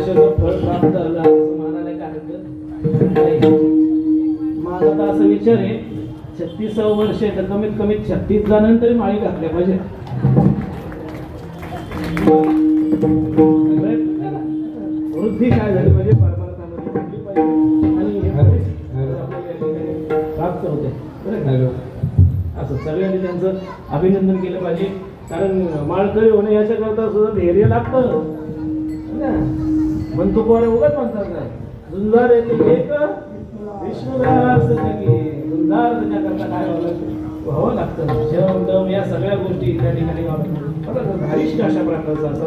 आशाचं फळ प्राप्त झालं असं म्हणायला काय हरकत नाही. माझा तर असं विचार आहे 36 वर्ष आहे तर कमीत कमी 36 जणांनी तरी माळी घातल्या पाहिजे. वृद्धी काय झाली म्हणजे परमार्थामध्ये वाढली पाहिजे आणि हे आपल्याला प्राप्त होते. असं सगळ्यांनी त्यांचं अभिनंदन केलं पाहिजे. कारण माळकरी होणे याच्याकरता सुद्धा धैर्य लागतं ना. म्हणतो पोरे उगाच म्हणतात काय झुंजार येते एक विष्णुदास जगी झुंजार त्याच्याकरता काय व्हावं लागतं. शम दम या सगळ्या गोष्टी त्या ठिकाणी धारिष्ट अशा प्रकारचा असा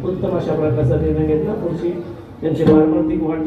उत्तम अशा प्रकारचा निर्णय घेतला. पुढची त्यांची पारमार्थिक वाट